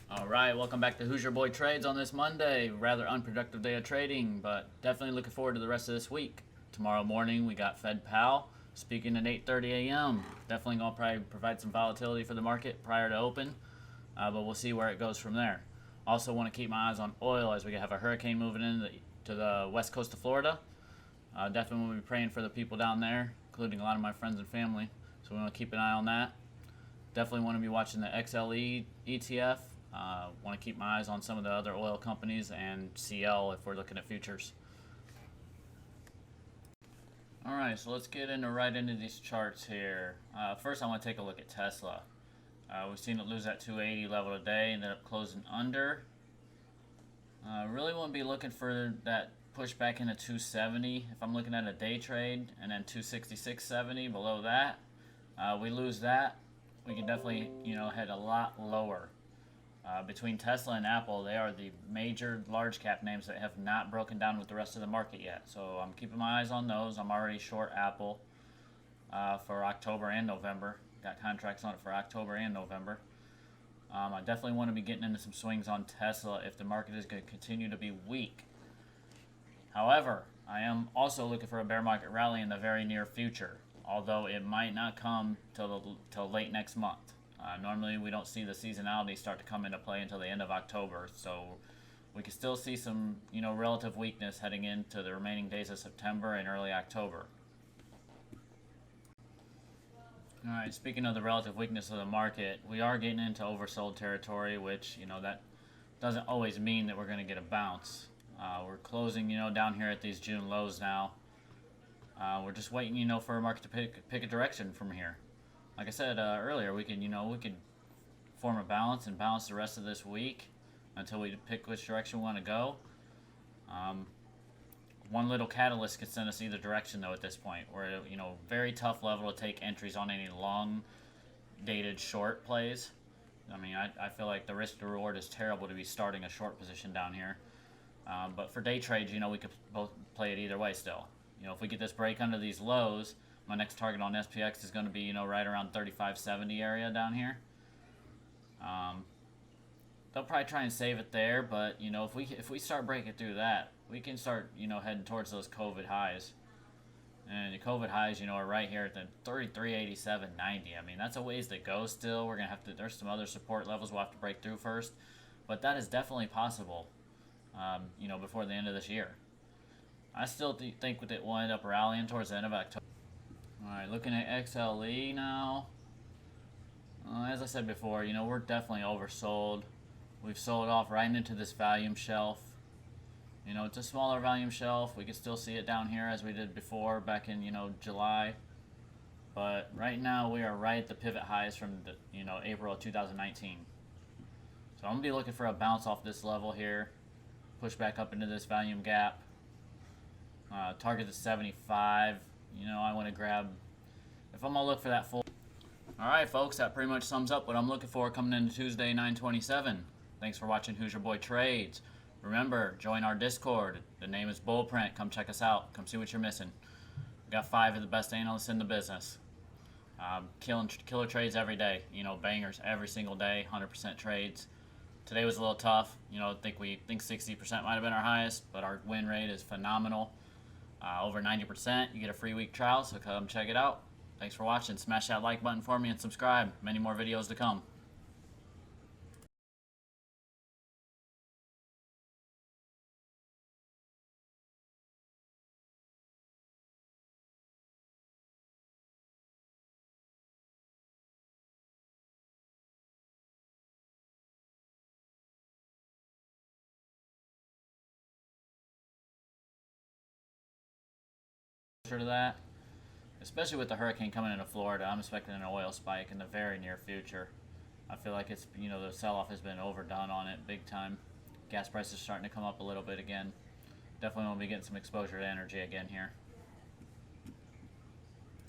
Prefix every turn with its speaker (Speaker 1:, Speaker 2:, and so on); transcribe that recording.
Speaker 1: All right, welcome back to Hoosier Boy Trades on this Monday. Rather unproductive day of trading, but definitely looking forward to the rest of this week. Tomorrow morning we got Fed Pal speaking at 8:30 a.m. Definitely gonna probably provide some volatility for the market prior to open, but we'll see where it goes from there. Also want to keep my eyes on oil as we have a hurricane moving in to the west coast of Florida. Definitely will be praying for the people down there, including a lot of my friends and family. So we want to keep an eye on that. Definitely want to be watching the XLE ETF. Want to keep my eyes on some of the other oil companies and CL if we're looking at futures. All right, so let's get right into these charts here. First, I want to take a look at Tesla. We've seen it lose that 280 level today, ended up closing under. Really want to be looking for that push back into 270 if I'm looking at a day trade, and then 266.70 below that. We lose that, we can definitely head a lot lower. Between Tesla and Apple, they are the major large cap names that have not broken down with the rest of the market yet. So I'm keeping my eyes on those. I'm already short Apple for October and November. Got contracts on it for October and November. I definitely want to be getting into some swings on Tesla if the market is going to continue to be weak. However, I am also looking for a bear market rally in the very near future, although it might not come till late next month. Normally, we don't see the seasonality start to come into play until the end of October, so we can still see some, relative weakness heading into the remaining days of September and early October. All right, speaking of the relative weakness of the market, we are getting into oversold territory, which, that doesn't always mean that we're going to get a bounce. We're closing, down here at these June lows now. We're just waiting, for a market to pick a direction from here. Like I said earlier, we could form a balance and balance the rest of this week until we pick which direction we want to go. One little catalyst could send us either direction, though. At this point, we're very tough level to take entries on any long dated short plays. I mean, I feel like the risk to reward is terrible to be starting a short position down here. But for day trades, we could both play it either way still. If we get this break under these lows, my next target on SPX is going to be, right around 35.70 area down here. They'll probably try and save it there, but if we start breaking through that, we can start heading towards those COVID highs. And the COVID highs, are right here at the 33.87.90. I mean, that's a ways to go still. We're gonna have to. There's some other support levels we'll have to break through first, but that is definitely possible. Before the end of this year. I still think that it will end up rallying towards the end of October. Alright, looking at XLE now. As I said before, we're definitely oversold. We've sold off right into this volume shelf. It's a smaller volume shelf. We can still see it down here as we did before back in, July. But right now we are right at the pivot highs from the, April of 2019. So I'm going to be looking for a bounce off this level here. Push back up into this volume gap. Target is 75. I want to grab, if I'm going to look for that full. Alright folks, that pretty much sums up what I'm looking for coming into Tuesday 9/27. Thanks for watching Hoosier Boy Trades. Remember, join our Discord. The name is Bullprint. Come check us out. Come see what you're missing. We got 5 of the best analysts in the business. Killer trades every day. Bangers every single day. 100% trades. Today was a little tough. I think 60% might have been our highest, but our win rate is phenomenal. Over 90%. You get a free week trial, so come check it out. Thanks for watching. Smash that like button for me and subscribe. Many more videos to come. To that, especially with the hurricane coming into Florida, I'm expecting an oil spike in the very near future. I feel like it's, the sell-off has been overdone on it big time. Gas prices starting to come up a little bit again. Definitely want to be getting some exposure to energy again here.